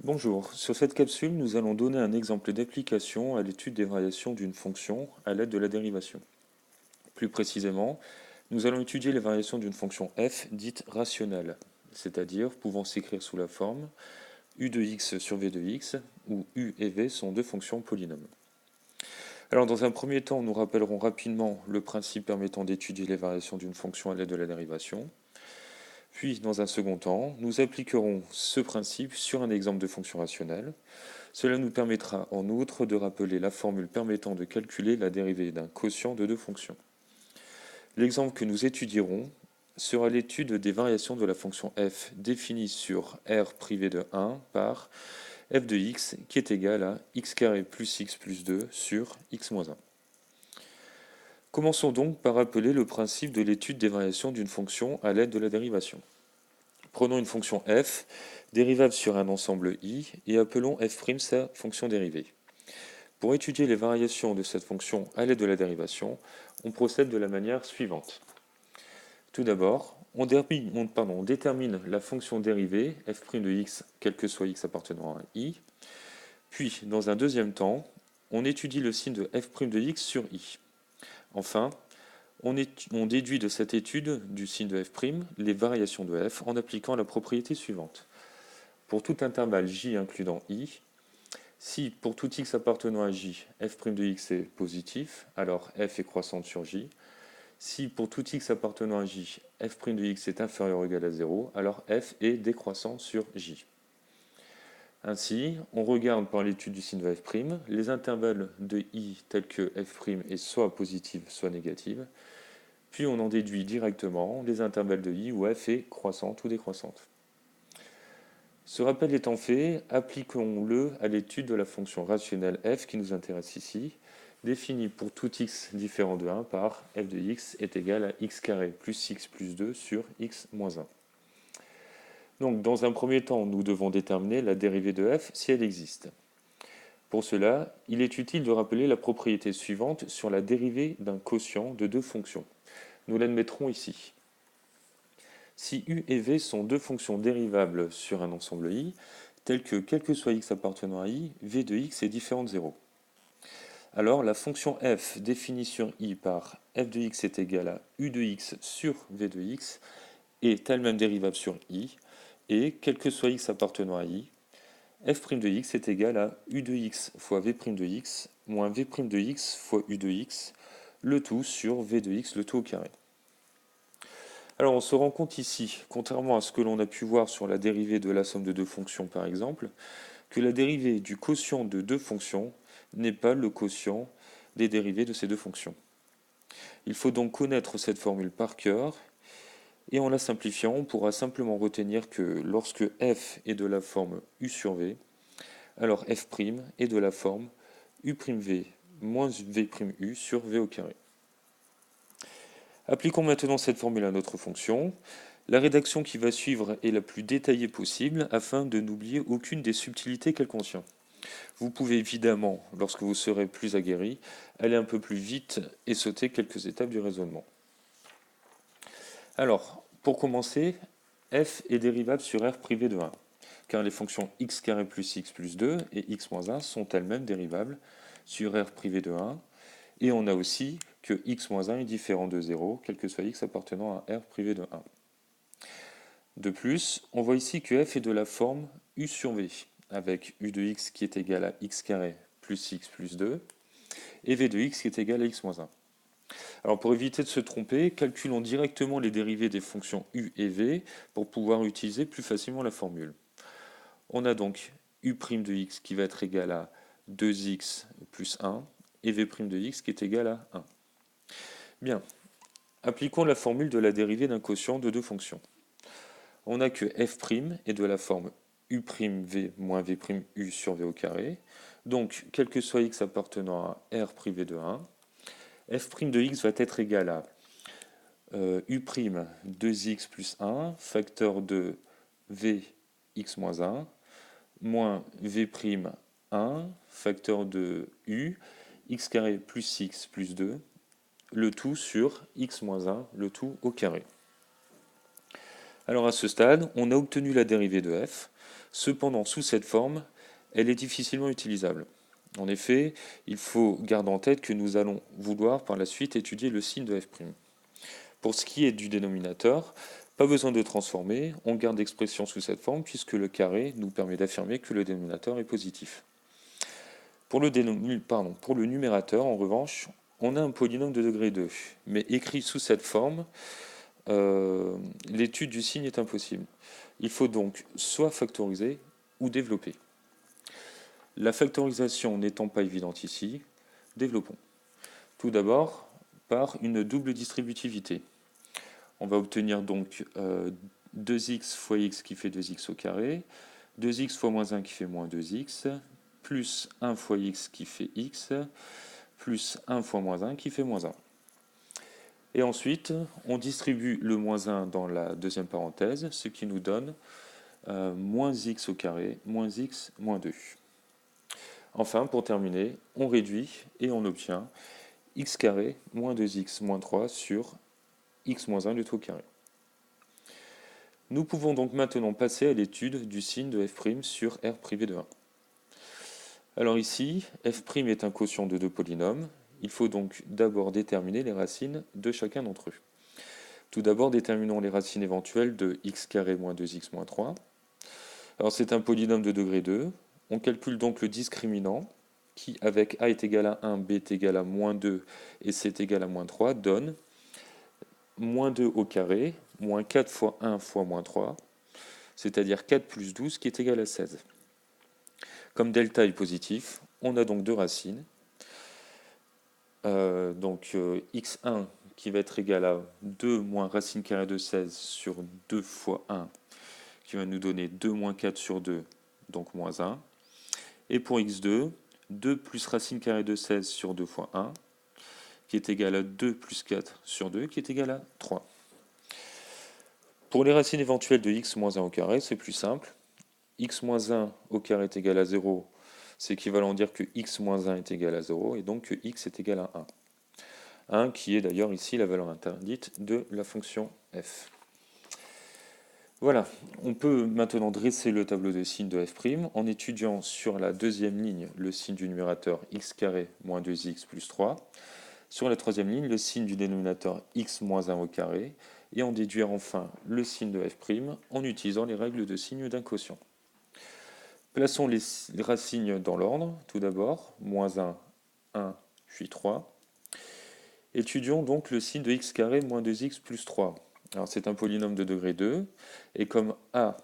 Bonjour, sur cette capsule, nous allons donner un exemple d'application à l'étude des variations d'une fonction à l'aide de la dérivation. Plus précisément, nous allons étudier les variations d'une fonction f dite rationnelle, c'est-à-dire pouvant s'écrire sous la forme u de x sur v de x, où u et v sont deux fonctions polynômes. Alors dans un premier temps, nous rappellerons rapidement le principe permettant d'étudier les variations d'une fonction à l'aide de la dérivation. Puis, dans un second temps, nous appliquerons ce principe sur un exemple de fonction rationnelle. Cela nous permettra en outre de rappeler la formule permettant de calculer la dérivée d'un quotient de deux fonctions. L'exemple que nous étudierons sera l'étude des variations de la fonction f définie sur r privé de 1 par f de x qui est égal à x carré plus x plus 2 sur x moins 1. Commençons donc par rappeler le principe de l'étude des variations d'une fonction à l'aide de la dérivation. Prenons une fonction f, dérivable sur un ensemble i, et appelons f' sa fonction dérivée. Pour étudier les variations de cette fonction à l'aide de la dérivation, on procède de la manière suivante. Tout d'abord, on détermine la fonction dérivée f' de x, quel que soit x appartenant à i. Puis, dans un deuxième temps, on étudie le signe de f' de x sur i. Enfin, on déduit de cette étude du signe de f' les variations de f en appliquant la propriété suivante. Pour tout intervalle j includant i, si pour tout x appartenant à j, f' de x est positif, alors f est croissante sur j. Si pour tout x appartenant à j, f' de x est inférieur ou égal à 0, alors f est décroissant sur j. Ainsi, on regarde par l'étude du signe de f', les intervalles de i tels que f' est soit positive, soit négative, puis on en déduit directement les intervalles de i où f est croissante ou décroissante. Ce rappel étant fait, appliquons-le à l'étude de la fonction rationnelle f qui nous intéresse ici, définie pour tout x différent de 1 par f de x est égal à x carré plus x plus 2 sur x moins 1. Donc dans un premier temps, nous devons déterminer la dérivée de f si elle existe. Pour cela, il est utile de rappeler la propriété suivante sur la dérivée d'un quotient de deux fonctions. Nous l'admettrons ici. Si u et v sont deux fonctions dérivables sur un ensemble i, tel que quel que soit x appartenant à i, v de x est différent de 0. Alors la fonction f définie sur i par f de x est égal à u de x sur v de x est elle-même dérivable sur i, et quel que soit x appartenant à i, f' de x est égal à u de x fois v' de x moins v' de x fois u de x, le tout sur v de x, le tout au carré. Alors on se rend compte ici, contrairement à ce que l'on a pu voir sur la dérivée de la somme de deux fonctions par exemple, que la dérivée du quotient de deux fonctions n'est pas le quotient des dérivées de ces deux fonctions. Il faut donc connaître cette formule par cœur, et en la simplifiant, on pourra simplement retenir que lorsque f est de la forme u sur v, alors f' est de la forme u'v moins v'u sur v au carré. Appliquons maintenant cette formule à notre fonction. La rédaction qui va suivre est la plus détaillée possible afin de n'oublier aucune des subtilités qu'elle contient. Vous pouvez évidemment, lorsque vous serez plus aguerri, aller un peu plus vite et sauter quelques étapes du raisonnement. Alors, pour commencer, f est dérivable sur r privé de 1, car les fonctions x carré plus x plus 2 et x moins 1 sont elles-mêmes dérivables sur r privé de 1, et on a aussi que x moins 1 est différent de 0, quel que soit x appartenant à r privé de 1. De plus, on voit ici que f est de la forme u sur v, avec u de x qui est égal à x carré plus x plus 2, et v de x qui est égal à x moins 1. Alors pour éviter de se tromper, calculons directement les dérivées des fonctions u et v pour pouvoir utiliser plus facilement la formule. On a donc u' de x qui va être égal à 2x plus 1, et v' de x qui est égal à 1. Bien, appliquons la formule de la dérivée d'un quotient de deux fonctions. On a que f' est de la forme u'v moins v'u sur v au carré. Donc, quel que soit x appartenant à r privé de 1, f' de x va être égal à u' 2x plus 1, facteur de v x moins 1, moins v' 1, facteur de u, x carré plus x plus 2, le tout sur x moins 1, le tout au carré. Alors à ce stade, on a obtenu la dérivée de f. Cependant, sous cette forme, elle est difficilement utilisable. En effet, il faut garder en tête que nous allons vouloir par la suite étudier le signe de f'. Pour ce qui est du dénominateur, pas besoin de transformer, on garde l'expression sous cette forme puisque le carré nous permet d'affirmer que le dénominateur est positif. Pour le numérateur, en revanche, on a un polynôme de degré 2, mais écrit sous cette forme, l'étude du signe est impossible. Il faut donc soit factoriser ou développer. La factorisation n'étant pas évidente ici, développons. Tout d'abord, par une double distributivité. On va obtenir donc 2x fois x qui fait 2x au carré, 2x fois moins 1 qui fait moins 2x, plus 1 fois x qui fait x, plus 1 fois moins 1 qui fait moins 1. Et ensuite, on distribue le moins 1 dans la deuxième parenthèse, ce qui nous donne moins x au carré, moins x, moins 2. Enfin, pour terminer, on réduit et on obtient x carré moins 2x moins 3 sur x moins 1 le tout au carré. Nous pouvons donc maintenant passer à l'étude du signe de f' sur R privé de 1. Alors ici, f' est un quotient de deux polynômes. Il faut donc d'abord déterminer les racines de chacun d'entre eux. Tout d'abord, déterminons les racines éventuelles de x carré moins 2x moins 3. Alors c'est un polynôme de degré 2. On calcule donc le discriminant qui, avec a est égal à 1, b est égal à moins 2 et c est égal à moins 3, donne moins 2 au carré, moins 4 fois 1 fois moins 3, c'est-à-dire 4 plus 12 qui est égal à 16. Comme delta est positif, on a donc deux racines. X1 qui va être égal à 2 moins racine carrée de 16 sur 2 fois 1, qui va nous donner 2 moins 4 sur 2, donc moins 1. Et pour x2, 2 plus racine carrée de 16 sur 2 fois 1, qui est égal à 2 plus 4 sur 2, qui est égal à 3. Pour les racines éventuelles de x moins 1 au carré, c'est plus simple. X moins 1 au carré est égal à 0, c'est équivalent à dire que x moins 1 est égal à 0, et donc que x est égal à 1. 1 qui est d'ailleurs ici la valeur interdite de la fonction f. Voilà, on peut maintenant dresser le tableau de signes de f' en étudiant sur la deuxième ligne le signe du numérateur x carré moins 2x plus 3, sur la troisième ligne le signe du dénominateur x moins 1 au carré, et en déduire enfin le signe de f' en utilisant les règles de signe d'un quotient. Plaçons les racines dans l'ordre, tout d'abord, moins 1, 1, puis 3. Étudions donc le signe de x carré moins 2x plus 3. Alors c'est un polynôme de degré 2, et comme a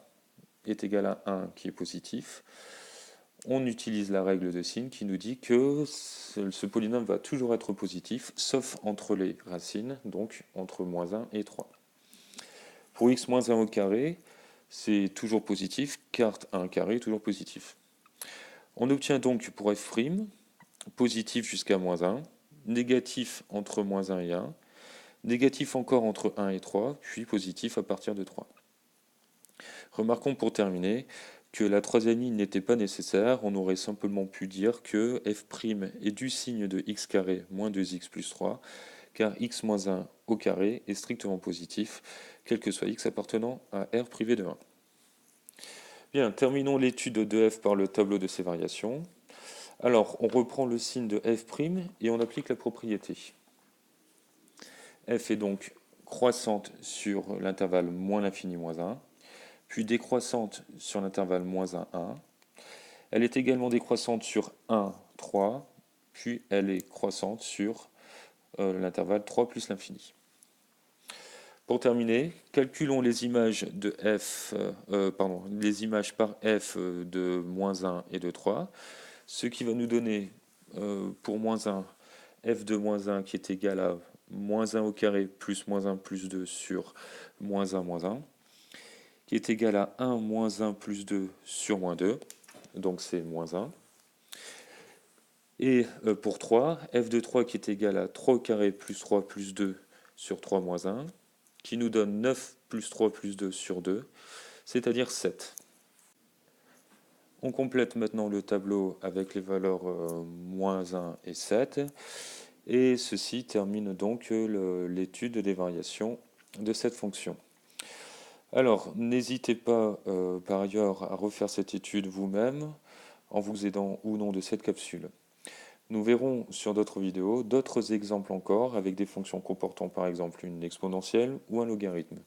est égal à 1 qui est positif, on utilise la règle de signe qui nous dit que ce polynôme va toujours être positif, sauf entre les racines, donc entre moins 1 et 3. Pour x moins 1 au carré, c'est toujours positif, car 1 carré est toujours positif. On obtient donc pour f', positif jusqu'à moins 1, négatif entre moins 1 et 1, négatif encore entre 1 et 3, puis positif à partir de 3. Remarquons pour terminer que la troisième ligne n'était pas nécessaire, on aurait simplement pu dire que f' est du signe de x carré moins 2x plus 3, car x moins 1 au carré est strictement positif, quel que soit x appartenant à R privé de 1. Bien, terminons l'étude de f par le tableau de ses variations. Alors, on reprend le signe de f' et on applique la propriété. F est donc croissante sur l'intervalle moins l'infini moins 1, puis décroissante sur l'intervalle moins 1, 1. Elle est également décroissante sur 1, 3, puis elle est croissante sur l'intervalle 3 plus l'infini. Pour terminer, calculons les images de les images par f de moins 1 et de 3, ce qui va nous donner pour moins 1, f de moins 1 qui est égal à moins 1 au carré plus moins 1 plus 2 sur moins 1, qui est égal à 1 moins 1 plus 2 sur moins 2, donc c'est moins 1. Et pour 3, f de 3 qui est égal à 3 au carré plus 3 plus 2 sur 3 moins 1, qui nous donne 9 plus 3 plus 2 sur 2, c'est-à-dire 7. On complète maintenant le tableau avec les valeurs moins 1 et 7, et ceci termine donc l'étude des variations de cette fonction. Alors, n'hésitez pas par ailleurs à refaire cette étude vous-même en vous aidant ou non de cette capsule. Nous verrons sur d'autres vidéos d'autres exemples encore avec des fonctions comportant par exemple une exponentielle ou un logarithme.